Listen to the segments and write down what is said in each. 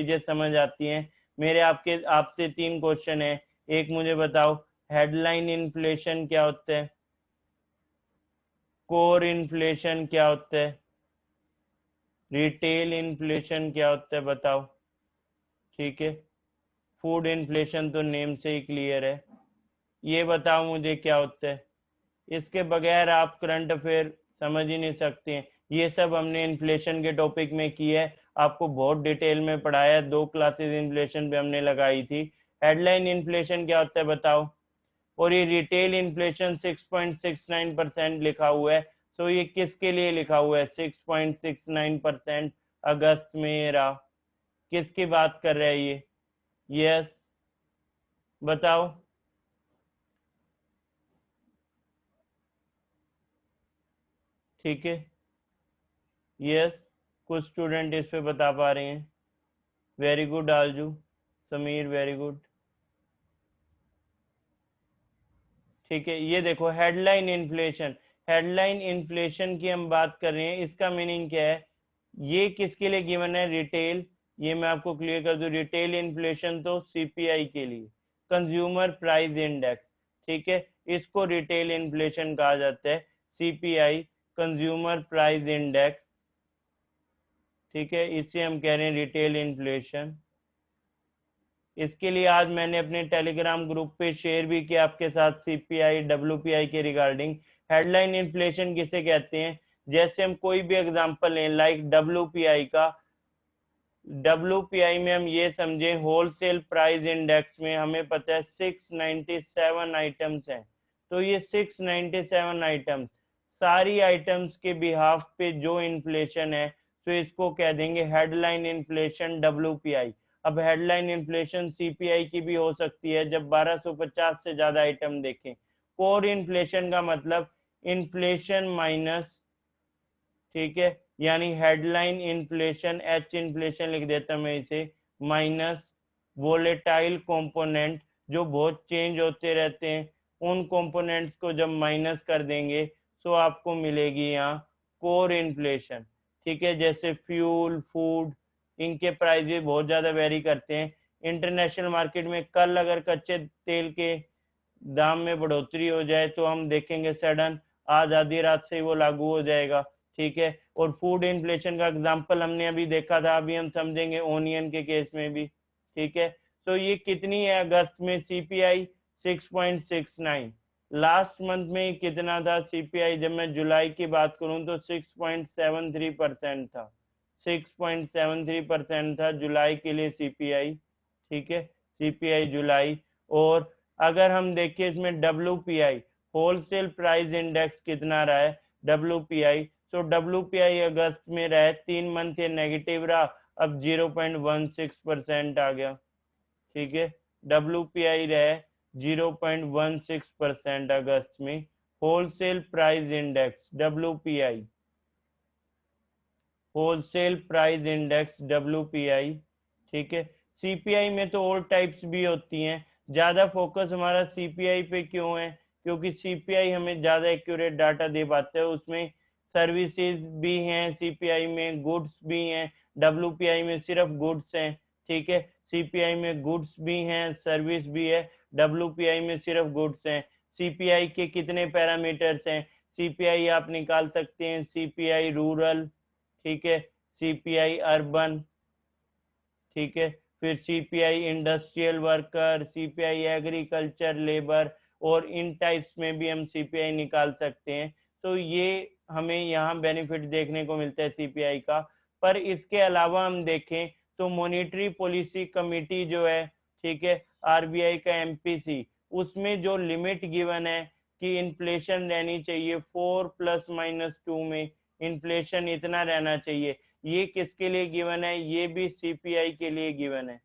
चीजें समझ आती हैं। मेरे आपसे 3 क्वेश्चन है। एक मुझे बताओ, हेडलाइन इन्फ्लेशन क्या होता है, कोर इन्फ्लेशन क्या होता है, रिटेल इन्फ्लेशन क्या होता है, बताओ। ठीक है, फूड इन्फ्लेशन तो नेम से ही क्लियर है। ये बताओ मुझे क्या होता है। इसके बगैर आप करंट अफेयर समझ ही नहीं सकते हैं। ये सब हमने इन्फ्लेशन के टॉपिक में किया है, आपको बहुत डिटेल में पढ़ाया, 2 क्लासेस इन्फ्लेशन पे हमने लगाई थी। हेडलाइन इन्फ्लेशन क्या होता है बताओ। और ये रिटेल इन्फ्लेशन 6.69% लिखा हुआ है। सो ये किसके लिए लिखा हुआ है 6.69%? अगस्त में ये रहा, किसकी बात कर रहा है ये? यस, बताओ। ठीक है, यस, कुछ स्टूडेंट इस पे बता पा रहे हैं। वेरी गुड आरजू, समीर, वेरी गुड। ठीक है, ये देखो हेडलाइन इन्फ्लेशन। हेडलाइन इन्फ्लेशन की हम बात कर रहे हैं, इसका मीनिंग क्या है? ये किसके लिए गिवन है? रिटेल। ये मैं आपको क्लियर कर दूं, रिटेल इन्फ्लेशन तो सीपीआई के लिए, कंज्यूमर प्राइस इंडेक्स। ठीक है, इसको रिटेल इन्फ्लेशन कहा जाता है, सीपीआई, कंज्यूमर प्राइस इंडेक्स। ठीक है, इसे हम कह रहे हैं रिटेल इन्फ्लेशन। इसके लिए आज मैंने अपने टेलीग्राम ग्रुप पे शेयर भी किया आपके साथ सीपीआई डब्ल्यूपीआई के रिगार्डिंग। हेडलाइन इन्फ्लेशन किसे कहते हैं? जैसे हम कोई भी एग्जांपल लें, लाइक डब्ल्यूपीआई का। डब्ल्यूपीआई में हम ये समझें, होलसेल प्राइस इंडेक्स में हमें पता है 697 आइटम्स हैं। तो ये 697 आइटम्स, सारी आइटम्स के बिहाफ पे जो इन्फ्लेशन है, तो इसको कह देंगे हेडलाइन इन्फ्लेशन डब्ल्यूपीआई। अब हेडलाइन इन्फ्लेशन सीपीआई की भी हो सकती है जब 1250 से ज्यादा आइटम देखें। कोर इन्फ्लेशन का मतलब इन्फ्लेशन माइनस, ठीक है, यानी हेडलाइन इन्फ्लेशन, एच इन्फ्लेशन लिख देता मैं इसे, माइनस वोलेटाइल कंपोनेंट, जो बहुत चेंज होते रहते हैं, उन कंपोनेंट्स को जब माइनस कर देंगे तो आपको मिलेगी यहाँ कोर इन्फ्लेशन। ठीक है, जैसे फ्यूल, फूड, इनके प्राइस भी बहुत ज़्यादा वेरी करते हैं। इंटरनेशनल मार्केट में कल अगर कच्चे तेल के दाम में बढ़ोतरी हो जाए तो हम देखेंगे सडन, आज आधी रात से ही वो लागू हो जाएगा। ठीक है, और फूड इन्फ्लेशन का एग्जांपल हमने अभी देखा था, अभी हम समझेंगे ओनियन के केस में भी। ठीक है, तो ये कितनी है अगस्त में सीपीआई? 6.69। लास्ट मंथ में कितना था सीपीआई? जब मैं जुलाई की बात करूं तो 6.73% था। 6.73% था जुलाई के लिए सीपीआई। ठीक है, सीपीआई जुलाई। और अगर हम देखें इसमें W P I, wholesale price index कितना रहा है डब्ल्यू पी आई? तो डब्ल्यू पी आई अगस्त में रहा है, 3 मंथ ये नेगेटिव रहा, अब 0.16% आ गया। ठीक है, डब्ल्यू पी आई रहा 0.16% अगस्त में। Wholesale price index W P I, wholesale price index W P I. ठीक है, सीपीआई में तो और टाइप्स भी होती हैं, ज़्यादा फोकस हमारा सीपीआई पे क्यों है? क्योंकि सीपीआई हमें ज़्यादा एक्यूरेट डाटा दे पाता है। उसमें सर्विसेज भी हैं, सीपीआई में गुड्स भी हैं, डब्ल्यूपीआई में सिर्फ गुड्स हैं। ठीक है, सीपीआई में गुड्स भी हैं, सर्विस भी है, डब्ल्यूपीआई में सिर्फ गुड्स हैं। सीपीआई के कितने पैरामीटर्स हैं? सीपीआई आप निकाल सकते हैं, सीपीआई रूरल, ठीक है, सीपीआई अर्बन, ठीक है, फिर CPI industrial worker, CPI agriculture labour, और इन टाइप्स में भी हम सीपीआई निकाल सकते हैं। तो ये हमें यहाँ बेनिफिट देखने को मिलता है सीपीआई का। पर इसके अलावा हम देखें तो मॉनेटरी पॉलिसी कमेटी जो है, ठीक है, आरबीआई का एमपीसी, उसमें जो लिमिट गिवन है कि इन्फ्लेशन रहनी चाहिए 4 ± 2 में, इन्फ्लेशन इतना रहना चाहिए, ये किसके लिए गिवन है? ये भी सीपीआई के लिए गिवन है।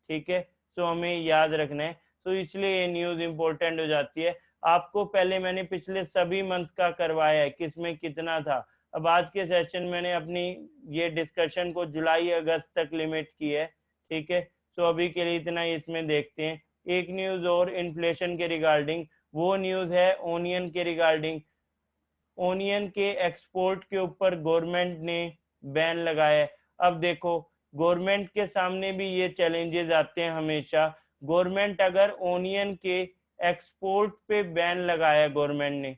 ठीक है, तो हमें याद रखना है। तो इसलिए ये न्यूज इंपॉर्टेंट हो जाती है। आपको पहले मैंने पिछले सभी मंथ का करवाया है किसमें कितना था। अब आज के सेशन मैंने अपनी ये डिस्कशन को जुलाई अगस्त तक लिमिट की है। ठीक है, तो अभी के लिए इतना ही। इसमें देखते हैं एक न्यूज और इन्फ्लेशन के रिगार्डिंग, वो न्यूज है ओनियन के रिगार्डिंग। ओनियन के एक्सपोर्ट के ऊपर गवर्नमेंट ने बैन लगाया है। अब देखो, गवर्नमेंट के सामने भी ये चैलेंजेस आते हैं हमेशा। गवर्नमेंट अगर ओनियन के एक्सपोर्ट पे बैन लगाया गवर्नमेंट ने,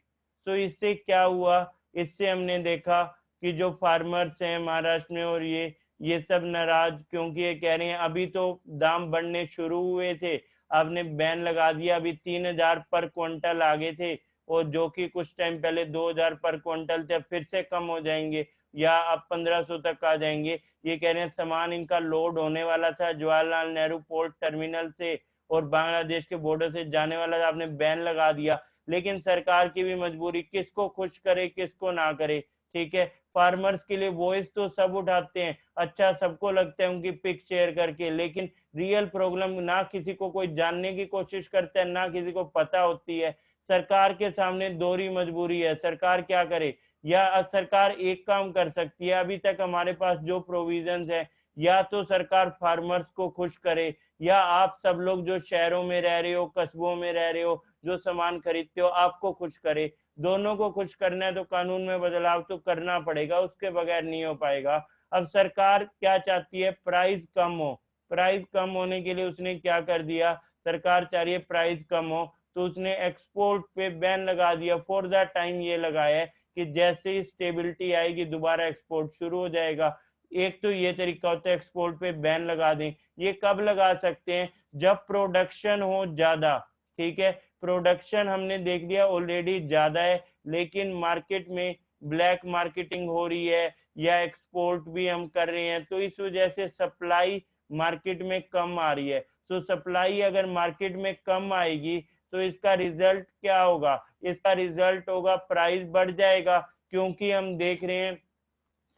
तो इससे क्या हुआ, इससे हमने देखा कि जो फार्मर्स हैं महाराष्ट्र में और ये सब नाराज, क्योंकि ये कह रहे हैं अभी तो दाम बढ़ने शुरू हुए थे, आपने बैन लगा दिया, अभी 3,000 पर क्विंटल आ गए थे, और जो कि कुछ टाइम पहले 2,000 पर क्विंटल थे, अब फिर से कम हो जाएंगे या अब 1,500 तक आ जाएंगे। ये कह रहे हैं सामान इनका लोड होने वाला था जवाहरलाल नेहरू पोर्ट टर्मिनल से और बांग्लादेश के बॉर्डर से जाने वाला था, आपने बैन लगा दिया। लेकिन सरकार की भी मजबूरी, किसको खुश करे किसको ना करे, ठीक है। फार्मर्स के लिए वॉइस तो सब उठाते हैं, अच्छा सबको लगता है उनकी पिक शेयर करके, लेकिन रियल प्रॉब्लम ना किसी को कोई जानने की कोशिश करता है, ना किसी को पता होती है। सरकार के सामने दोहरी मजबूरी है, सरकार क्या करे। या सरकार एक काम कर सकती है, अभी तक हमारे पास जो प्रोविजंस है, या तो सरकार फार्मर्स को खुश करे, या आप सब लोग जो शहरों में रह रहे हो, कस्बों में रह रहे हो, जो सामान खरीदते हो, आपको खुश करे। दोनों को खुश करना है तो कानून में बदलाव तो करना पड़ेगा, उसके बगैर नहीं हो पाएगा। अब सरकार क्या चाहती है, प्राइस कम हो। प्राइस कम होने के लिए उसने क्या कर दिया, सरकार चाह रही है प्राइस कम हो, तो उसने एक्सपोर्ट पे बैन लगा दिया। फॉर द टाइम ये लगाया है कि जैसे ही स्टेबिलिटी आएगी दोबारा एक्सपोर्ट शुरू हो जाएगा। एक तो ये तरीका होता है एक्सपोर्ट पे बैन लगा दें। ये कब लगा सकते हैं, जब प्रोडक्शन हो ज्यादा, ठीक है। प्रोडक्शन हमने देख लिया ऑलरेडी ज्यादा है, लेकिन मार्केट में ब्लैक मार्केटिंग हो रही है या एक्सपोर्ट भी हम कर रहे हैं, तो इस वजह से सप्लाई मार्केट में कम आ रही है। तो सप्लाई अगर मार्केट में कम आएगी तो इसका रिजल्ट क्या होगा, इसका रिजल्ट होगा प्राइस बढ़ जाएगा, क्योंकि हम देख रहे हैं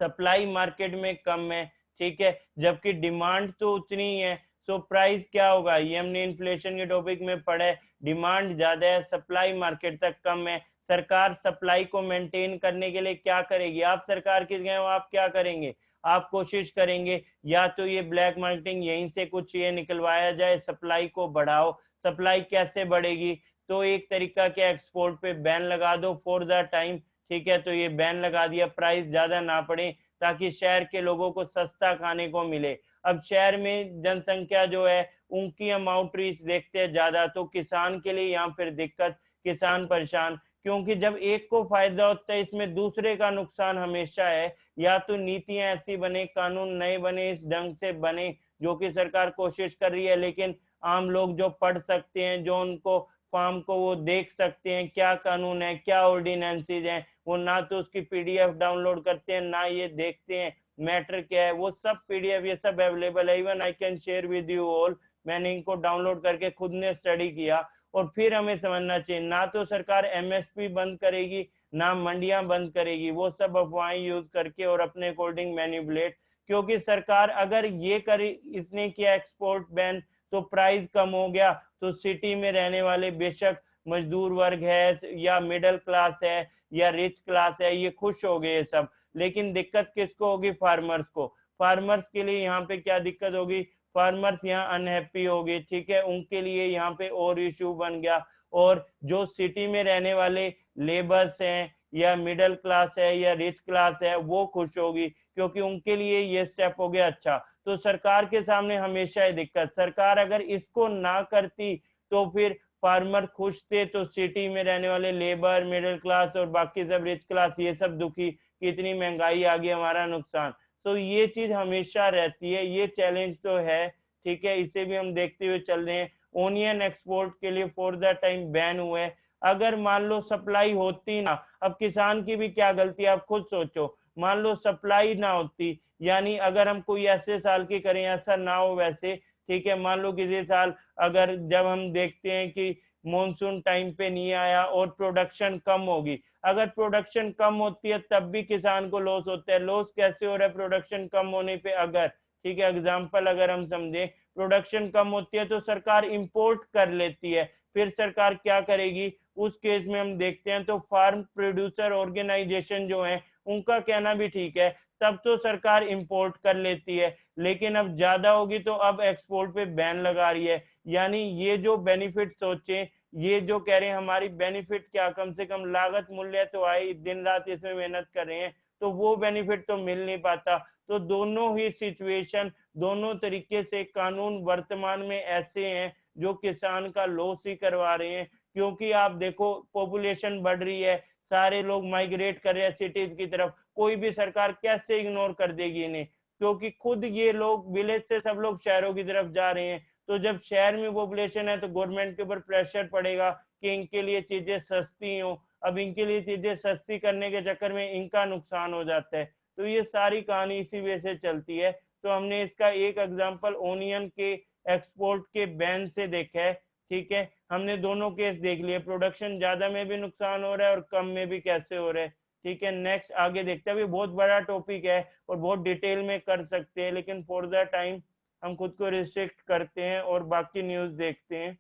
सप्लाई मार्केट में कम है, ठीक है, जबकि डिमांड तो उतनी ही है। सो प्राइस क्या होगा, ये हमने इन्फ्लेशन के टॉपिक में पढ़ा है, डिमांड ज्यादा है सप्लाई मार्केट तक कम है। सरकार सप्लाई को मेंटेन करने के लिए क्या करेगी, आप सरकार की जगह हो आप क्या करेंगे, आप कोशिश करेंगे या तो ये ब्लैक मार्केटिंग यहीं से कुछ ये निकलवाया जाए, सप्लाई को बढ़ाओ। सप्लाई कैसे बढ़ेगी, तो एक तरीका क्या, एक्सपोर्ट पे बैन लगा दो फॉर द टाइम, ठीक है। तो ये बैन लगा दिया, प्राइस ज्यादा ना पड़े, ताकि शहर के लोगों को सस्ता खाने को मिले। अब शहर में जनसंख्या जो है उनकी हम आउटरीच देखते हैं ज्यादा, तो किसान के लिए यहाँ फिर दिक्कत, किसान परेशान, क्योंकि जब एक को फायदा होता है इसमें दूसरे का नुकसान हमेशा है। या तो नीतियां ऐसी बने, कानून नए बने, इस ढंग से बने, जो कि सरकार कोशिश कर रही है, लेकिन आम लोग जो पढ़ सकते हैं, जो उनको फार्म को वो देख सकते हैं क्या कानून है क्या ऑर्डिनेंसेज हैं, वो ना तो उसकी पीडीएफ डाउनलोड करते हैं ना ये देखते हैं मैटर क्या है। वो सब पीडीएफ ये सब अवेलेबल है, even I can share with you all. मैंने इनको डाउनलोड करके खुद ने स्टडी किया। और फिर हमें समझना चाहिए, ना तो सरकार एमएसपी बंद करेगी ना मंडियां बंद करेगी, वो सब अफवाहें यूज करके और अपने अकॉर्डिंग मैनिपुलेट। क्योंकि सरकार अगर ये करे, इसने किया एक्सपोर्ट बैन तो प्राइस कम हो गया, तो सिटी में रहने वाले बेशक मजदूर वर्ग है या मिडिल क्लास है या रिच क्लास है, ये खुश हो गए सब। लेकिन दिक्कत किसको होगी, फार्मर्स को। फार्मर्स के लिए यहाँ पे क्या दिक्कत होगी, फार्मर्स यहाँ अनहैप्पी हो गए, ठीक है, उनके लिए यहाँ पे और इशू बन गया। और जो सिटी में रहने वाले लेबर्स हैं या मिडिल क्लास है या रिच क्लास है वो खुश होगी, क्योंकि उनके लिए ये स्टेप हो गया अच्छा। तो सरकार के सामने हमेशा है दिक्कत, सरकार अगर इसको ना करती तो फिर फार्मर खुश थे तो सिटी में रहने वाले लेबर मिडिल क्लास और बाकी सब रिच क्लास ये सब दुखी कि इतनी महंगाई आ गई हमारा नुकसान। तो ये चीज हमेशा रहती है, ये चैलेंज तो है, ठीक है, इसे भी हम देखते हुए चल रहे हैं। ओनियन एक्सपोर्ट के लिए फॉर द टाइम बैन हुए। अगर मान लो सप्लाई होती ना, अब किसान की भी क्या गलती, आप खुद सोचो, मान लो सप्लाई ना होती, यानी अगर हम कोई ऐसे साल की करें, ऐसा ना हो वैसे, ठीक है, मान लो किसी साल अगर जब हम देखते हैं कि मॉनसून टाइम पे नहीं आया और प्रोडक्शन कम होगी, अगर प्रोडक्शन कम होती है तब भी किसान को लॉस होता है। लॉस कैसे हो रहा है प्रोडक्शन कम होने पे, अगर, ठीक है, एग्जांपल अगर हम समझें, प्रोडक्शन कम होती है तो सरकार इंपोर्ट कर लेती है, फिर सरकार क्या करेगी उस केस में हम देखते हैं, तो फार्म प्रोड्यूसर ऑर्गेनाइजेशन जो है उनका कहना भी ठीक है, तब तो सरकार इंपोर्ट कर लेती है। लेकिन अब ज्यादा होगी तो अब एक्सपोर्ट पे बैन लगा रही है। यानी ये जो बेनिफिट सोचे, ये जो कह रहे हैं हमारी बेनिफिट क्या, कम से कम लागत मूल्य तो आए, दिन रात इसमें मेहनत कर रहे हैं, तो वो बेनिफिट तो मिल नहीं पाता। तो दोनों ही सिचुएशन दोनों तरीके से कानून वर्तमान में ऐसे हैं जो किसान का लॉस ही करवा रहे हैं, क्योंकि आप देखो पॉपुलेशन बढ़ रही है, सारे लोग माइग्रेट कर रहे हैं सिटीज की तरफ, कोई भी सरकार कैसे इग्नोर कर देगी इन्हें, क्योंकि खुद ये लोग विलेज से सब लोग शहरों की तरफ जा रहे हैं। तो जब शहर में पॉपुलेशन है तो गवर्नमेंट के ऊपर प्रेशर पड़ेगा कि इनके लिए चीजें सस्ती हो। अब इनके लिए चीजें सस्ती करने के चक्कर में इनका नुकसान हो जाता है। तो ये सारी कहानी इसी वजह से चलती है। तो हमने इसका एक एग्जांपल ओनियन के एक्सपोर्ट के बैन से देखा है। ठीक है, हमने दोनों केस देख लिए, प्रोडक्शन ज्यादा में भी नुकसान हो रहा है और कम में भी कैसे हो रहा है। ठीक है, नेक्स्ट आगे देखते हैं। अभी बहुत बड़ा टॉपिक है और बहुत डिटेल में कर सकते हैं, लेकिन फॉर द टाइम हम खुद को रिस्ट्रिक्ट करते हैं और बाकी न्यूज देखते हैं।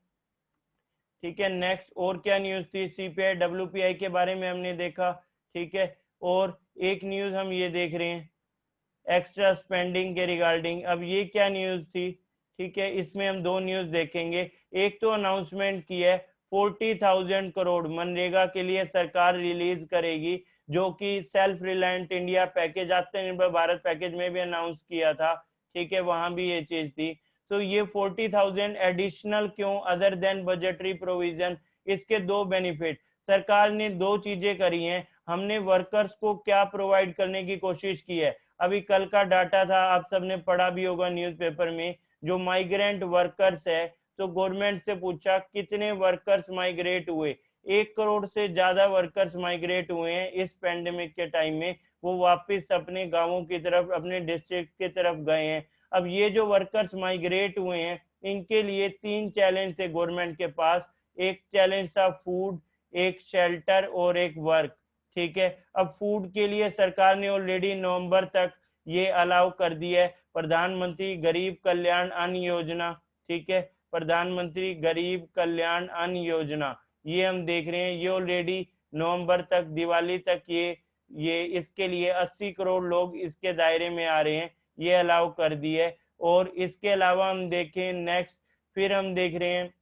ठीक है, नेक्स्ट और क्या न्यूज थी, सीपीआई डब्ल्यूपीआई के बारे में हमने देखा। ठीक है, और एक न्यूज हम ये देख रहे हैं एक्स्ट्रा स्पेंडिंग के रिगार्डिंग। अब ये क्या न्यूज थी? ठीक है, इसमें हम दो न्यूज देखेंगे। एक तो अनाउंसमेंट की है 40,000 करोड़ मनरेगा के लिए सरकार रिलीज करेगी, जो कि सेल्फ रिलायंट इंडिया पैकेज, आत्मनिर्भर भारत पैकेज में भी अनाउंस किया था। ठीक है, वहां भी ये चीज थी। तो ये 40,000 एडिशनल क्यों, अदर देन बजटरी प्रोविजन? इसके दो बेनिफिट, सरकार ने दो चीजें करी हैं। हमने वर्कर्स को क्या प्रोवाइड करने की कोशिश की है, अभी कल का डाटा था, आप सबने पढ़ा भी होगा न्यूज़पेपर में, जो माइग्रेंट वर्कर्स है, तो गवर्नमेंट से पूछा कितने वर्कर्स माइग्रेट हुए, 1 करोड़ से ज्यादा वर्कर्स माइग्रेट हुए हैं इस पेंडेमिक के टाइम में। वो वापस अपने गांवों की तरफ, अपने डिस्ट्रिक्ट की तरफ गए हैं। अब ये जो वर्कर्स माइग्रेट हुए हैं, इनके लिए 3 चैलेंज थे गवर्नमेंट के पास। एक चैलेंज था फूड, एक शेल्टर और एक वर्क। ठीक है, अब फूड के लिए सरकार ने ऑलरेडी नवंबर तक ये अलाउ कर दिया है, प्रधानमंत्री गरीब कल्याण अन्न योजना। ठीक है, प्रधानमंत्री गरीब कल्याण अन्न योजना, ये हम देख रहे हैं, ये ऑलरेडी नवंबर तक, दिवाली तक ये इसके लिए 80 करोड़ लोग इसके दायरे में आ रहे हैं, ये अलाउ कर दिए। और इसके अलावा हम देखें नेक्स्ट, फिर हम देख रहे हैं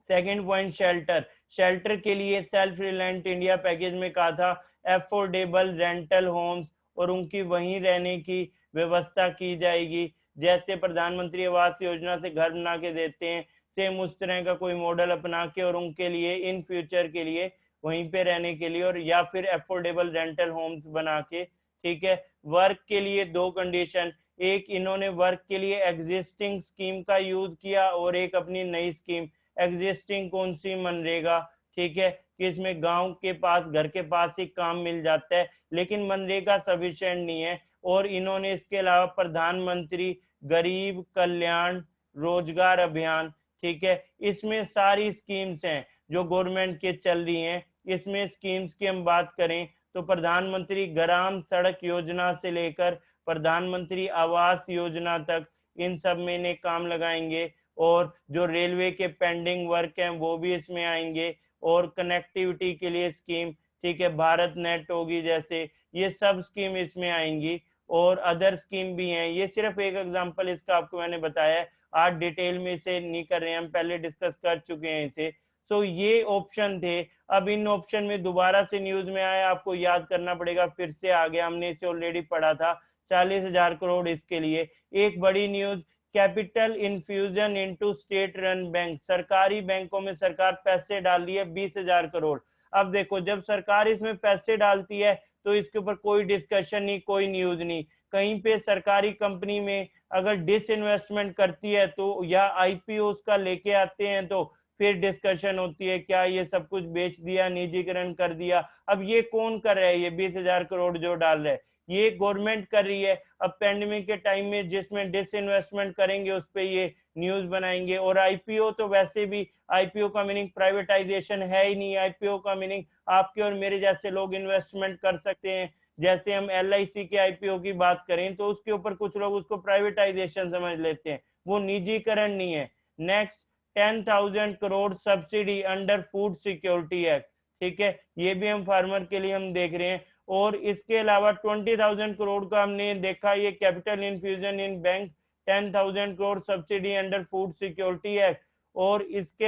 सेकंड पॉइंट शेल्टर। शेल्टर के लिए सेल्फ रिलायंट इंडिया पैकेज में कहा था एफोर्डेबल रेंटल होम्स और उनकी वहीं रहने की व्यवस्था की जाएगी, जैसे प्रधानमंत्री आवास योजना से घर बना के देते हैं, सेम उस तरह का कोई मॉडल अपना के और उनके लिए इन फ्यूचर के लिए वहीं पे रहने के लिए, और या फिर एफोर्डेबल रेंटल होम्स बना के। ठीक है, वर्क के लिए दो कंडीशन, एक इन्होंने वर्क के लिए एग्जिस्टिंग स्कीम का यूज किया और एक अपनी नई स्कीम। एग्जिस्टिंग कौन सी, मनरेगा। ठीक है, कि इसमें गांव के पास, घर के पास ही काम मिल जाता है, लेकिन मनरेगा सफिशिएंट नहीं है। और इन्होंने इसके अलावा प्रधानमंत्री गरीब कल्याण रोजगार अभियान, ठीक है, इसमें सारी स्कीम्स हैं जो गवर्नमेंट के चल रही हैं। इसमें स्कीम्स की हम बात करें तो प्रधानमंत्री ग्राम सड़क योजना से लेकर प्रधानमंत्री आवास योजना तक, इन सब में इन्हें काम लगाएंगे। और जो रेलवे के पेंडिंग वर्क हैं वो भी इसमें आएंगे, और कनेक्टिविटी के लिए स्कीम, ठीक है, भारत नेट होगी जैसे, ये सब स्कीम इसमें आएंगी। और अदर स्कीम भी हैं, ये सिर्फ एक एग्जांपल इसका आपको मैंने बताया है, आज डिटेल में इसे नहीं कर रहे हैं, हम पहले डिस्कस कर चुके हैं इसे। सो ये ऑप्शन थे। अब इन ऑप्शन में दोबारा से न्यूज में आया, आपको याद करना पड़ेगा, फिर से आ गया, हमने इसे ऑलरेडी पढ़ा था, 40,000 करोड़ इसके लिए। एक बड़ी news, capital infusion into state run bank, सरकारी बैंकों में सरकार पैसे डाल रही है 20,000 करोड़। अब देखो, जब सरकार इसमें पैसे डालती है तो इसके ऊपर कोई डिस्कशन नहीं, कोई न्यूज नहीं। कहीं पे सरकारी कंपनी में अगर डिसइन्वेस्टमेंट करती है तो, या आईपीओ उसका लेके आते हैं तो फिर डिस्कशन होती है, क्या ये सब कुछ बेच दिया, निजीकरण कर दिया। अब ये कौन कर रहा है, ये 20,000 करोड़ जो डाल रहा है, ये गवर्नमेंट कर रही है। अब पेंडेमिक के टाइम में जिसमें डिसइन्वेस्टमेंट करेंगे उस पे ये न्यूज बनाएंगे। और आईपीओ तो वैसे भी, आईपीओ का मीनिंग प्राइवेटाइजेशन है ही नहीं, आईपीओ का मीनिंग आपके और मेरे जैसे लोग इन्वेस्टमेंट कर सकते हैं। जैसे हम एलआईसी के आईपीओ की बात करें तो उसके ऊपर कुछ लोग उसको प्राइवेटाइजेशन समझ लेते हैं, वो निजीकरण नहीं है। Next, 10,000 crore subsidy under food security act, ठीक है, ये भी हम फार्मर के लिए हम देख रहे हैं। और इसके अलावा 20,000 करोड़ का हमने देखा, ये capital infusion in bank, 10,000 crore subsidy under food security act. और इसके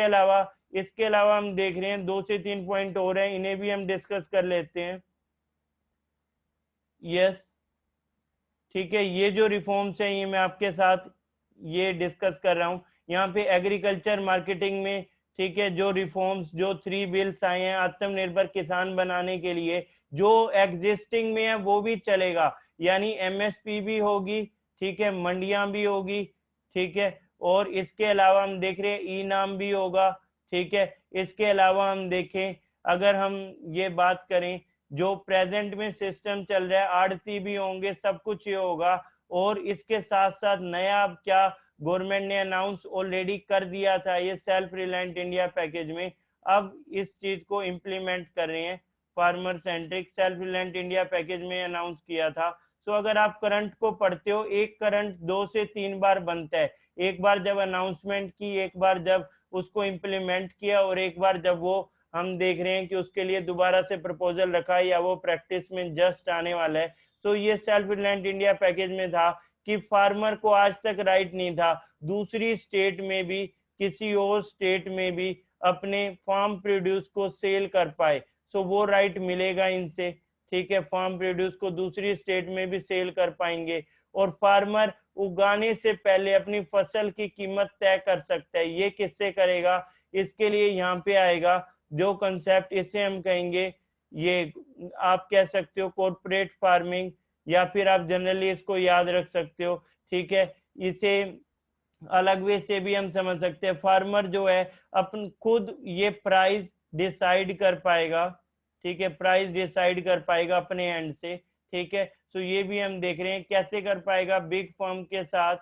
अलावा हम देख रहे हैं 2 से 3 पॉइंट और हैं, इन्हें भी हम डिस्कस कर लेते हैं। यस, ठीक है, ये जो रिफॉर्म्स हैं ये मैं आपके साथ ये डिस्कस कर रहा हूँ। यहाँ पे एग्रीकल्चर मार्केटिंग में, ठीक है, जो रिफॉर्म्स, जो 3 बिल्स आए हैं आत्मनिर्भर किसान बनाने के लिए, जो एग्जिस्टिंग में है वो भी चलेगा, यानी एमएसपी भी होगी, ठीक है, मंडियां भी होगी, ठीक है, और इसके अलावा हम देख रहे हैं ई नाम भी होगा, ठीक है। इसके अलावा हम देखें, अगर हम ये बात करें, जो प्रेजेंट में सिस्टम चल रहा है, आड़ती भी होंगे, सब कुछ ये होगा। और इसके साथ साथ नया अब क्या गवर्नमेंट ने अनाउंस ऑलरेडी कर दिया था ये सेल्फ रिलायंट इंडिया पैकेज में, अब इस चीज को इम्प्लीमेंट कर रहे हैं, farmer centric self reliant India package में अनाउंस किया था। तो अगर आप करंट को पढ़ते हो, एक करंट 2 से 3 बार बनता है, एक बार जब अनाउंसमेंट की, एक बार जब उसको इम्प्लीमेंट किया, और एक बार जब वो हम देख रहे हैं कि उसके लिए दोबारा से प्रपोजल रखा है या वो प्रैक्टिस में जस्ट आने वाला है। तो ये सेल्फ रिलायंट इंडिया पैकेज में था कि फार्मर को आज तक राइट नहीं था दूसरी स्टेट में भी, किसी और स्टेट में भी अपने फार्म प्रोड्यूस को सेल कर पाए। सो वो राइट मिलेगा इनसे, ठीक है, फार्म प्रोड्यूस को दूसरी स्टेट में भी सेल कर पाएंगे। और फार्मर उगाने से पहले अपनी फसल की कीमत तय कर सकता है। ये किससे करेगा? इसके लिए यहाँ पे आएगा जो कंसेप्ट, इसे हम कहेंगे, ये आप कह सकते हो कॉर्पोरेट फार्मिंग, या फिर आप जनरली इसको याद रख सकते हो, ठीक है। इसे अलग वे से भी हम समझ सकते हैं, फार्मर जो है अपन खुद ये प्राइस डिसाइड कर पाएगा, ठीक है, प्राइस डिसाइड कर पाएगा अपने एंड से, ठीक है। तो ये भी हम देख रहे हैं कैसे कर पाएगा, बिग फर्म के साथ,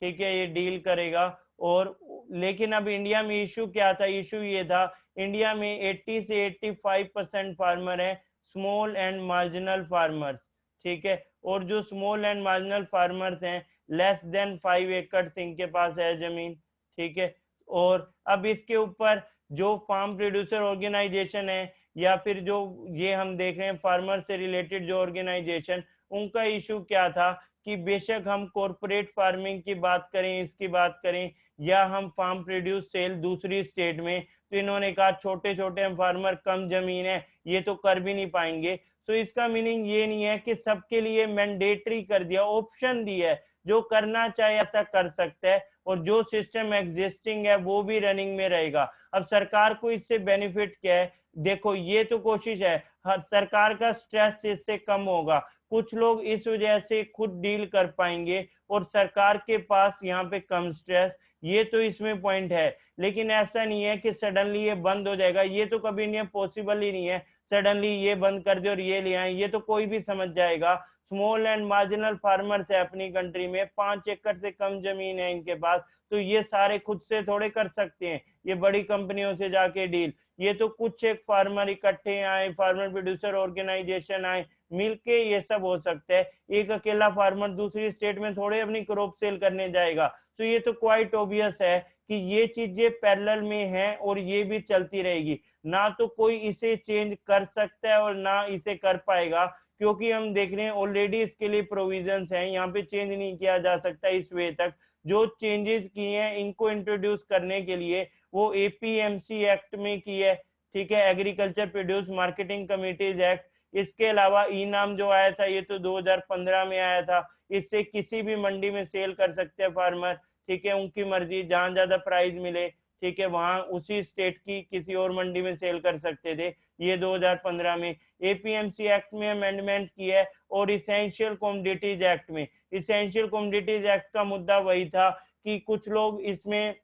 ठीक है, ये डील करेगा। और लेकिन अब इंडिया में इशू क्या था? इशू ये था, इंडिया में 80 से 85% फार्मर है स्मॉल एंड मार्जिनल फार्मर्स, ठीक है। और जो स्मॉल एंड मार्जिनल फार्मर्स हैं, लेस देन 5 एकड़ इनके पास है जमीन, ठीक है। और अब इसके ऊपर जो फार्म प्रोड्यूसर ऑर्गेनाइजेशन है, या फिर जो ये हम देख रहे हैं फार्मर से रिलेटेड जो ऑर्गेनाइजेशन, उनका इशू क्या था कि बेशक हम कॉर्पोरेट फार्मिंग की बात करें, इसकी बात करें, या हम फार्म प्रोड्यूस सेल दूसरी स्टेट में, तो इन्होंने कहा छोटे छोटे हम फार्मर, कम जमीन है, ये तो कर भी नहीं पाएंगे। तो इसका मीनिंग ये नहीं है कि सबके लिए मैंडेटरी कर दिया, ऑप्शन दिया है, जो करना चाहे ऐसा कर सकता है, और जो सिस्टम एग्जिस्टिंग है वो भी रनिंग में रहेगा। अब सरकार को इससे बेनिफिट क्या है? देखो, ये तो कोशिश है, हर सरकार का स्ट्रेस इससे कम होगा, कुछ लोग इस वजह से खुद डील कर पाएंगे, और सरकार के पास यहाँ पे कम स्ट्रेस, ये तो इसमें पॉइंट है। लेकिन ऐसा नहीं है कि सडनली ये बंद हो जाएगा, ये तो कभी नहीं, पॉसिबल ही नहीं है सडनली ये बंद कर दे और ये ले आए, ये तो कोई भी समझ जाएगा। स्मॉल एंड मार्जिनल फार्मर्स है अपनी कंट्री में, 5 एकड़ से कम जमीन है इनके पास, तो ये सारे खुद से थोड़े कर सकते हैं, ये बड़ी कंपनियों से जाके डील, ये तो कुछ एक फार्मर इकट्ठे आए, फार्मर प्रोड्यूसर ऑर्गेनाइजेशन आए, मिलके ये सब हो सकता है। एक अकेला फार्मर दूसरी स्टेट में थोड़े अपनी क्रॉप सेल करने जाएगा। तो ये तो क्वाइट ऑब्वियस है कि ये चीजें पैरेलल में है और ये भी चलती रहेगी, ना तो कोई इसे चेंज कर सकता है और ना इसे कर पाएगा, क्योंकि हम देख रहे हैं ऑलरेडी इसके लिए प्रोविजंस हैं, यहाँ पे चेंज नहीं किया जा सकता इस वे तक। जो चेंजेस किए हैं इनको इंट्रोड्यूस करने के लिए वो एपीएमसी एक्ट में की है, ठीक है, agriculture produce marketing committees act. इसके अलावा ई नाम जो आया था ये तो 2015 में आया था, इससे किसी भी मंडी में सेल कर सकते हैं फार्मर, ठीक है, उनकी मर्जी, जहां ज्यादा प्राइस मिले, ठीक है, वहां उसी स्टेट की किसी और मंडी में सेल कर सकते थे, ये 2015 में। एपीएमसी एक्ट में अमेंडमेंट किया है, और इसेंशियल कमोडिटीज एक्ट में, इसेंशियल कमोडिटीज एक्ट का मुद्दा वही था कि कुछ लोग इसमें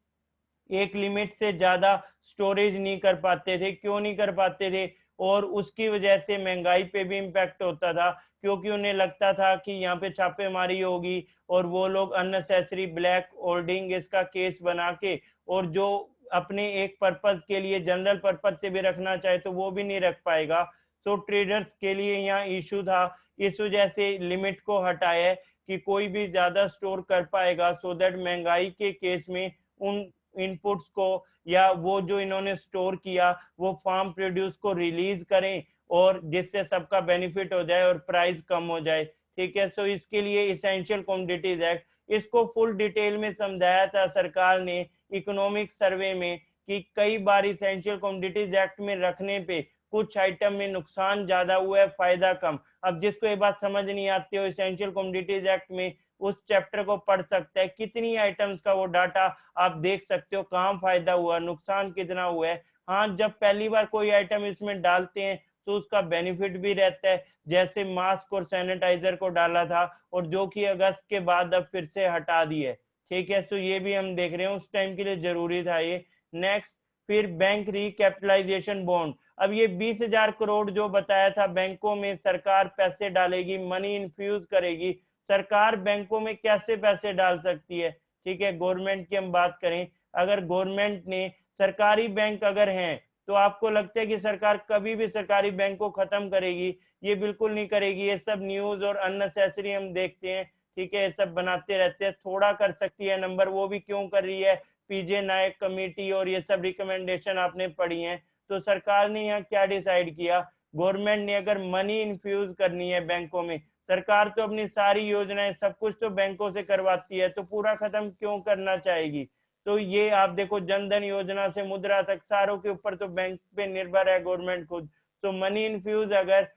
एक लिमिट से ज्यादा स्टोरेज नहीं कर पाते थे। क्यों नहीं कर पाते थे? और उसकी वजह से महंगाई पे भी इम्पैक्ट होता था, क्योंकि उन्हें लगता था कि यहाँ पे छापेमारी होगी, और वो लोग अननेसेसरी ब्लैक होल्डिंग इसका केस बना के, और जो अपने एक पर्पज के लिए, जनरल पर्पज से भी रखना चाहे तो वो भी नहीं रख पाएगा। तो ट्रेडर्स के लिए यहाँ इशू था, इस वजह से लिमिट को हटाया है कि कोई भी ज्यादा स्टोर कर पाएगा, सो दैट महंगाई के केस में उन इनपुट्स को, या वो जो इन्होंने स्टोर किया, वो फार्म प्रोड्यूस को रिलीज करें, और जिससे सबका बेनिफिट हो जाए और प्राइस कम हो जाए, ठीक है। सो इसके लिए इसेंशियल कमोडिटीज एक्ट, इसको फुल डिटेल में समझाया था सरकार ने इकोनॉमिक सर्वे में, कि कई बार इसेंशियल कमोडिटीज एक्ट में रखने पे कुछ आइटम में नुकसान ज्यादा हुआ है, फायदा कम। अब जिसको ये बात समझ नहीं आती हो, एसेंशियल कमोडिटीज एक्ट में उस चैप्टर को पढ़ सकता है, कितनी आइटम्स का वो डाटा आप देख सकते हो, कहाँ फायदा हुआ, नुकसान कितना हुआ है। हाँ, जब पहली बार कोई आइटम इसमें डालते हैं तो उसका बेनिफिट भी रहता है, जैसे मास्क और सैनिटाइजर को डाला था और जो कि अगस्त के बाद अब फिर से हटा दिए। ठीक है, तो ये भी हम देख रहे हैं, उस टाइम के लिए जरूरी था ये। नेक्स्ट, फिर बैंक रिकैपिटलाइजेशन बॉन्ड। अब ये 20,000 करोड़ जो बताया था बैंकों में सरकार पैसे डालेगी, मनी इन्फ्यूज करेगी। सरकार बैंकों में कैसे पैसे डाल सकती है? ठीक है, गवर्नमेंट की हम बात करें, अगर गवर्नमेंट ने सरकारी बैंक अगर हैं, तो आपको लगता है कि सरकार कभी भी सरकारी बैंक को खत्म करेगी? ये बिल्कुल नहीं करेगी। ये सब न्यूज और अननेसेसरी हम देखते हैं, ठीक है, ये सब बनाते रहते हैं। थोड़ा कर सकती है नंबर, वो भी क्यों कर रही है? पीजे नायक कमेटी और ये सब रिकमेंडेशन आपने पढ़ी हैं। तो सरकार ने यहाँ क्या डिसाइड किया? गवर्नमेंट ने अगर मनी इन्फ्यूज करनी है बैंकों में, सरकार तो अपनी सारी योजनाएं सब कुछ तो बैंकों से करवाती है, तो पूरा खत्म क्यों करना चाहेगी? तो ये आप देखो, जनधन योजना से मुद्रा तक सारों के ऊपर तो बैंक पे निर्भर है गवर्नमेंट खुद। तो मनी इन्फ्यूज अगर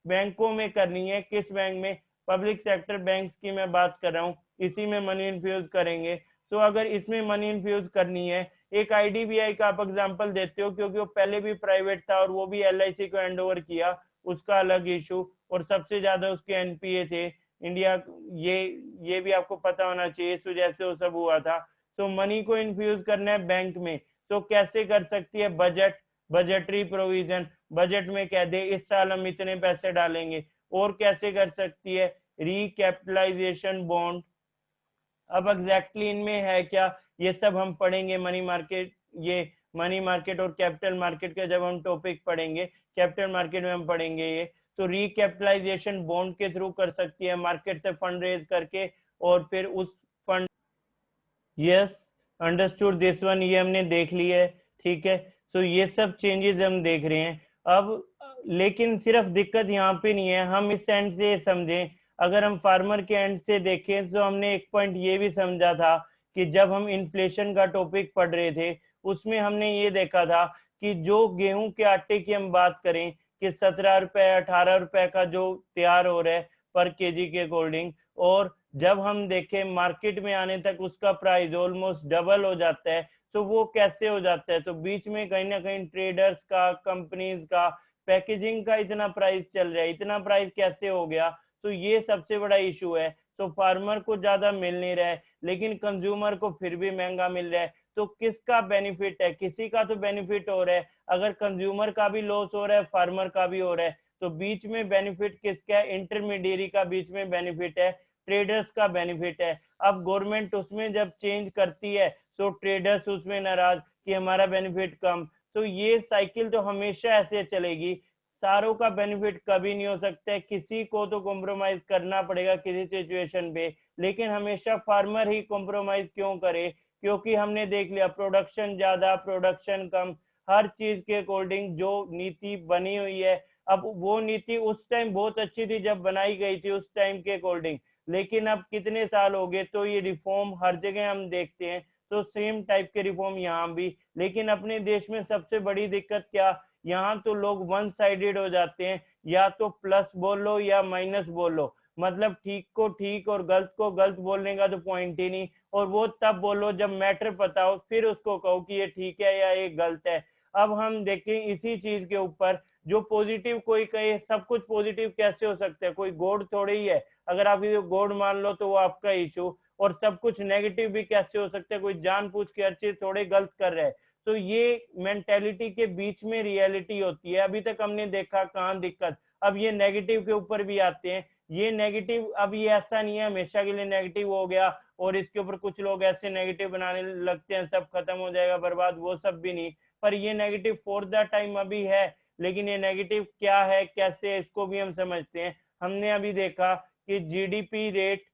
बैंकों में करनी है, किस बैंक में? पब्लिक सेक्टर बैंक की मैं बात कर रहा हूँ, इसी में मनी इन्फ्यूज करेंगे। तो अगर इसमें मनी इन्फ्यूज करनी है, एक आईडीबीआई का आप एग्जांपल देते हो क्योंकि वो पहले भी प्राइवेट था और वो भी एलआईसी को हैंड ओवर किया, उसका अलग इशू, और सबसे ज्यादा उसके एनपीए थे इंडिया। ये भी आपको पता होना चाहिए, तो जैसे वो सब हुआ था। तो मनी को इन्फ्यूज करना है बैंक में, तो कैसे कर सकती है? बजटरी प्रोविजन, बजट में कह दे इस साल हम इतने पैसे डालेंगे। और कैसे कर सकती है? Recapitalisation bond. अब एग्जैक्टली इनमें है क्या, ये सब हम पढ़ेंगे मनी मार्केट, ये मनी मार्केट और कैपिटल मार्केट का जब हम टॉपिक पढ़ेंगे, कैपिटल मार्केट में हम पढ़ेंगे ये। तो रिकैपिटलाइजेशन बॉन्ड के थ्रू कर सकती है, मार्केट से फंड रेज करके, और फिर उस fund, yes, understood this one, ये हमने देख लिया है। ठीक है, तो ये सब चेंजेस हम देख रहे हैं अब। लेकिन सिर्फ दिक्कत यहाँ पे नहीं है, हम इस एंड से समझें, अगर हम फार्मर के एंड से देखें तो हमने एक पॉइंट ये भी समझा था कि जब हम इन्फ्लेशन का टॉपिक पढ़ रहे थे, उसमें हमने ये देखा था कि जो गेहूं के आटे की हम बात करें कि 17 रुपए 18 रुपए का जो तैयार हो रहा है पर केजी के अकॉर्डिंग, और जब हम देखें मार्केट में आने तक उसका प्राइस ऑलमोस्ट डबल हो जाता है। तो वो कैसे हो जाता है? तो बीच में कहीं ना कहीं ट्रेडर्स का, कंपनीज का, पैकेजिंग का इतना प्राइस चल रहा है, इतना प्राइस कैसे हो गया? तो ये सबसे बड़ा इशू है। तो फार्मर को ज्यादा मिल नहीं रहा है, लेकिन कंज्यूमर को फिर भी महंगा मिल रहा है। तो किसका बेनिफिट है? किसी का तो बेनिफिट हो रहा है। अगर कंज्यूमर का भी लॉस हो रहा है, फार्मर का भी हो रहा है, तो बीच में बेनिफिट किसका है? इंटरमीडिएरी का बीच में बेनिफिट है, ट्रेडर्स का बेनिफिट है। अब गवर्नमेंट उसमें जब चेंज करती है तो ट्रेडर्स उसमें नाराज कि हमारा बेनिफिट कम। तो ये साइकिल तो हमेशा ऐसे चलेगी, सारों का बेनिफिट कभी नहीं हो सकता है, किसी को तो कॉम्प्रोमाइज करना पड़ेगा किसी सिचुएशन पे। लेकिन हमेशा फार्मर ही कॉम्प्रोमाइज क्यों करे? क्योंकि हमने देख लिया, प्रोडक्शन ज्यादा, प्रोडक्शन कम, हर चीज के अकॉर्डिंग जो नीति बनी हुई है। अब वो नीति उस टाइम बहुत अच्छी थी जब बनाई गई थी उस टाइम के अकॉर्डिंग, लेकिन अब कितने साल हो गए, तो ये रिफॉर्म हर जगह हम देखते हैं। तो सेम टाइप के रिफॉर्म यहाँ भी। लेकिन अपने देश में सबसे बड़ी दिक्कत क्या, यहाँ तो लोग वन साइडेड हो जाते हैं, या तो प्लस बोलो या माइनस बोलो, मतलब ठीक को ठीक और गलत को गलत बोलने का तो पॉइंट ही नहीं। और वो तब बोलो जब मैटर पता हो, फिर उसको कहो कि ये ठीक है या ये गलत है। अब हम देखें इसी चीज के ऊपर, जो पॉजिटिव कोई कहे, सब कुछ पॉजिटिव कैसे हो सकता है? कोई गॉड थोड़ी ही है, अगर आप ये गॉड मान लो तो वो आपका इशू। और सब कुछ नेगेटिव भी कैसे हो सकता है? कोई जानबूझ के हर चीज थोड़े गलत कर रहा है। तो ये मेंटेलिटी के बीच में रियलिटी होती है। अभी तक हमने देखा कहाँ दिक्कत, अब ये नेगेटिव के ऊपर भी आते हैं। ये नेगेटिव, अब ये ऐसा नहीं है हमेशा के लिए नेगेटिव हो गया और इसके ऊपर कुछ लोग ऐसे नेगेटिव बनाने लगते हैं सब खत्म हो जाएगा बर्बाद, वो सब भी नहीं। पर ये नेगेटिव फॉर द टाइम अभी है, लेकिन ये नेगेटिव क्या है, कैसे है, इसको भी हम समझते हैं। हमने अभी देखा कि जीडीपी रेट,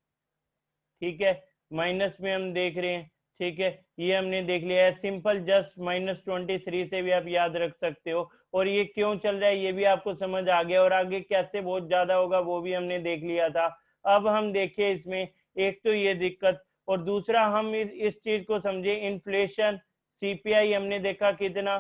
ठीक है, माइनस में हम देख रहे हैं। ठीक है, ये हमने देख लिया है, सिंपल जस्ट -23 से भी आप याद रख सकते हो। और ये क्यों चल रहा है ये भी आपको समझ आ गया, और आगे कैसे बहुत ज्यादा होगा वो भी हमने देख लिया था। अब हम देखें इसमें, एक तो ये दिक्कत, और दूसरा हम इस चीज को समझे, इन्फ्लेशन, सीपीआई हमने देखा कितना,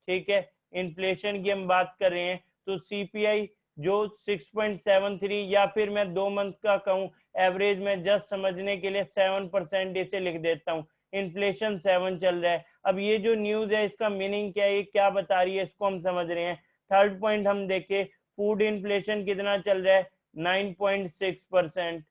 ठीक है, इन्फ्लेशन की हम बात कर रहे हैं। तो सीपीआई जो 6.73, या फिर मैं 2 मंथ का कहूँ एवरेज में जस्ट समझने के लिए 7% इसे लिख देता हूँ। इन्फ्लेशन 7 चल रहा है। अब ये जो न्यूज है इसका मीनिंग क्या है, ये क्या बता रही है, इसको हम समझ रहे हैं। थर्ड पॉइंट हम देखें, फूड इन्फ्लेशन कितना चल रहा है, 9.6%।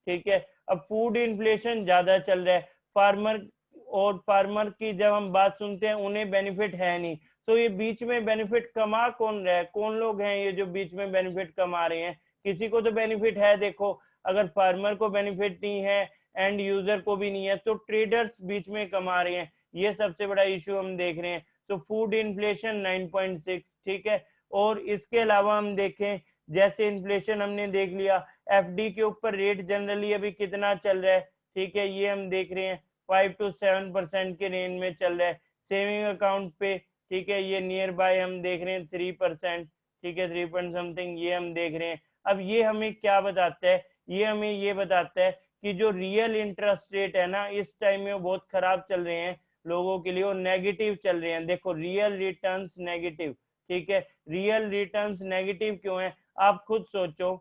ठीक है, अब फूड इन्फ्लेशन ज्यादा चल रहा है, फार्मर की जब हम बात सुनते हैं उन्हें बेनिफिट है नहीं, तो ये बीच में बेनिफिट कमा कौन रहा है, कौन लोग हैं ये जो बीच में बेनिफिट कमा रहे हैं, किसी को तो बेनिफिट है। देखो, अगर फार्मर को बेनिफिट नहीं है, एंड यूजर को भी नहीं है, तो ट्रेडर्स बीच में कमा रहे हैं। ये सबसे बड़ा इश्यू हम देख रहे हैं। तो फूड इन्फ्लेशन 9.6, ठीक है। और इसके अलावा हम देखें, जैसे इन्फ्लेशन हमने देख लिया, एफडी के ऊपर रेट जनरली अभी कितना चल रहा है, ठीक है, ये हम देख रहे हैं 5 to 7% के रेंज में चल रहा है। सेविंग अकाउंट पे, ठीक है, ये नियर बाय हम देख रहे हैं 3%, ठीक है, 3 पॉइंट समथिंग ये हम देख रहे हैं। अब ये हमें क्या बताता है, ये हमें ये बताता है कि जो रियल इंटरेस्ट रेट है ना, इस टाइम में वो बहुत खराब चल रहे हैं लोगों के लिए, वो नेगेटिव चल रहे हैं। देखो, रियल रिटर्न्स नेगेटिव, ठीक है, रियल रिटर्न्स नेगेटिव क्यों है, आप खुद सोचो।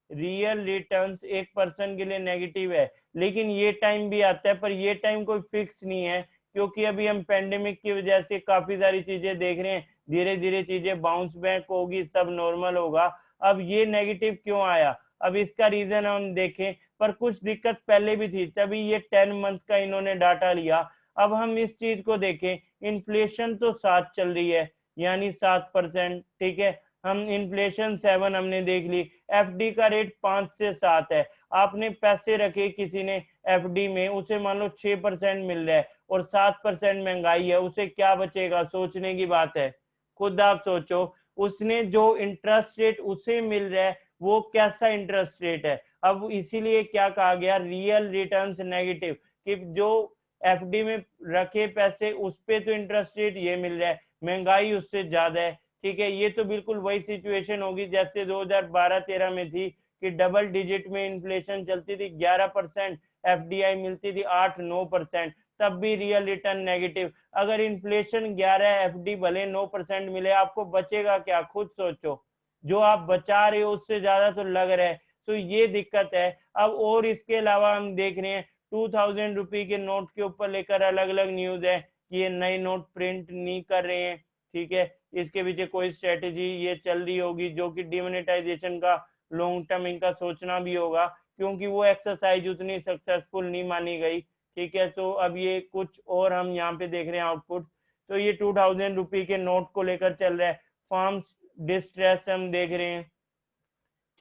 रियल रिटर्न्स एक पर्सन के लिए नेगेटिव है, लेकिन ये टाइम भी आता है, पर ये टाइम कोई फिक्स नहीं है, क्योंकि अभी हम पेंडेमिक की वजह से काफी सारी चीजें देख रहे हैं, धीरे धीरे चीजें बाउंस बैक होगी, सब नॉर्मल होगा। अब ये नेगेटिव क्यों आया, अब इसका रीजन हम देखें, पर कुछ दिक्कत पहले भी थी, तभी ये 10 मंथ का इन्होंने डाटा लिया। अब हम इस चीज को देखें, इन्फ्लेशन तो 7 चल रही है, यानी 7%, ठीक है, हम इन्फ्लेशन 7 हमने देख ली, एफडी का रेट 5 से 7 है। आपने पैसे रखे किसी ने एफडी में, उसे मान लो 6% मिल रहा है, और 7% महंगाई है, उसे क्या बचेगा, सोचने की बात है। खुद आप सोचो, उसने जो इंटरेस्ट रेट उसे मिल रहा है वो कैसा इंटरेस्ट रेट है। अब इसीलिए क्या कहा गया, रियल रिटर्न्स नेगेटिव, कि जो एफडी में रखे पैसे उस पे तो इंटरेस्ट रेट ये मिल रहा है, महंगाई उससे ज्यादा है, ठीक है। ये तो बिल्कुल वही सिचुएशन होगी जैसे 2012-13 में थी, कि डबल डिजिट में इन्फ्लेशन चलती थी, 11%, एफडीआई मिलती थी 8-9%, तब भी रियल रिटर्न नेगेटिव। अगर इन्फ्लेशन 11 है, एफडी भले 9% मिले, आपको बचेगा क्या, खुद सोचो। जो आप बचा रहे हो उससे ज्यादा तो लग रहा है, तो ये दिक्कत है। अब और इसके अलावा हम देख रहे हैं 2000 रुपये के नोट के ऊपर लेकर अलग अलग न्यूज है कि ये नए नोट प्रिंट नहीं कर रहे हैं, ठीक है। इसके पीछे कोई स्ट्रेटेजी ये चल रही होगी, जो कि डिमोनेटाइजेशन का लॉन्ग टर्म इनका सोचना भी होगा, क्योंकि वो एक्सरसाइज उतनी सक्सेसफुल नहीं मानी गई, ठीक है। तो अब ये कुछ और हम यहाँ पे देख रहे हैं आउटपुट, तो ये 2000 रुपये के नोट को लेकर चल रहा है। फार्म्स डिस्ट्रेस हम देख रहे हैं,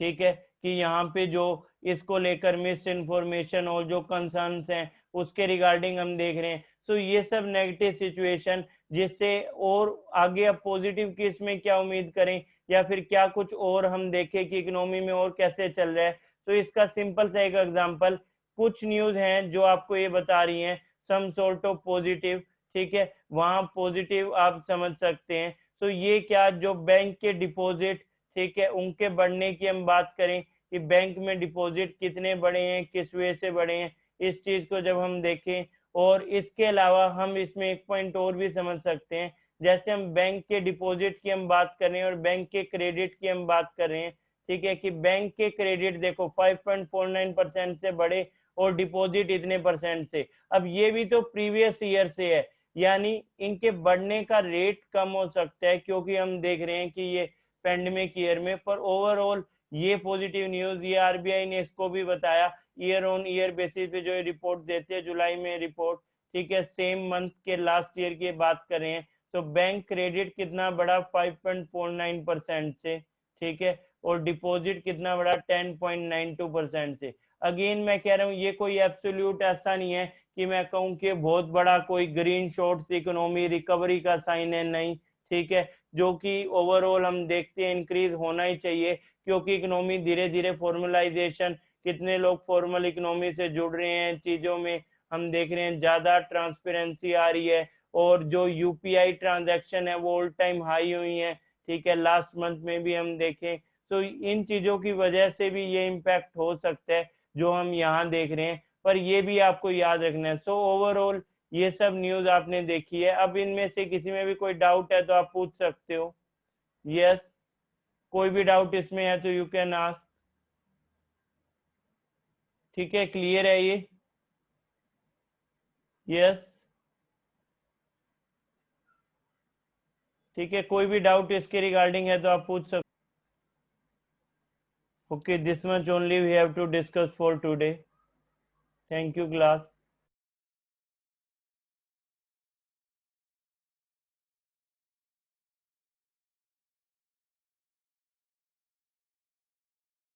ठीक है, कि यहाँ पे जो इसको लेकर मिस इन्फॉर्मेशन और जो कंसर्न्स हैं उसके रिगार्डिंग हम देख रहे हैं। सो ये सब नेगेटिव सिचुएशन, जिससे और आगे अब पॉजिटिव की इसमें क्या उम्मीद करें, या फिर क्या कुछ और हम देखें कि इकोनॉमी में और कैसे चल रहा है। तो इसका सिंपल सा एक एग्जांपल, कुछ न्यूज हैं जो आपको ये बता रही हैं सम सॉर्ट ऑफ पॉजिटिव, ठीक है, वहां पॉजिटिव आप समझ सकते हैं। तो ये क्या, जो बैंक के डिपॉजिट, ठीक है, उनके बढ़ने की हम बात करें कि बैंक में डिपॉजिट कितने बढ़े हैं, किस वे से बढ़े हैं, इस चीज को जब हम देखें। और इसके अलावा हम इसमें एक पॉइंट और भी समझ सकते हैं, जैसे हम बैंक के डिपॉजिट की हम बात कर रहे हैं और बैंक के क्रेडिट की हम बात कर रहे हैं, ठीक है, कि बैंक के क्रेडिट देखो 5.49% से बढ़े और डिपॉजिट इतने परसेंट से। अब ये भी तो प्रीवियस ईयर से है, यानी इनके बढ़ने का रेट कम हो सकता है, क्योंकि हम देख रहे हैं कि ये पेंडेमिक ईयर में। पर ओवरऑल ये पॉजिटिव न्यूज, ये आरबीआई ने इसको भी बताया, ईयर ऑन ईयर बेसिस पे जो ये रिपोर्ट देते हैं, जुलाई में रिपोर्ट, ठीक है, सेम मंथ के लास्ट ईयर की बात कर रहे हैं, तो बैंक क्रेडिट कितना बढ़ा 5.49% से, ठीक है, और डिपॉजिट कितना बढ़ा 10.92% से। अगेन मैं कह रहा हूँ ये कोई एब्सोल्यूट ऐसा नहीं है कि मैं कहूँ कि बहुत बड़ा कोई ग्रीन शॉट्स इकोनॉमी रिकवरी का साइन है, नहीं, ठीक है, जो कि ओवरऑल हम देखते हैं इंक्रीज होना ही चाहिए, क्योंकि इकोनॉमी धीरे धीरे फॉर्मलाइजेशन, कितने लोग फॉर्मल इकोनॉमी से जुड़ रहे हैं चीजों में, हम देख रहे हैं ज्यादा ट्रांसपेरेंसी आ रही है, और जो यूपीआई ट्रांजैक्शन है वो ऑल टाइम हाई हुई है, ठीक है, लास्ट मंथ में भी हम देखें। तो इन चीजों की वजह से भी ये इम्पैक्ट हो सकता है जो हम यहाँ देख रहे हैं, पर ये भी आपको याद रखना है। सो ओवरऑल ये सब न्यूज आपने देखी है, अब इनमें से किसी में भी कोई डाउट है तो आप पूछ सकते हो। यस। कोई भी डाउट इसमें है तो यू कैन आस्क। ठीक है, क्लियर है ये? यस। ठीक है, कोई भी डाउट इसके रिगार्डिंग है तो आप पूछ सकते। Okay, this much only we have to discuss for today. Thank you class.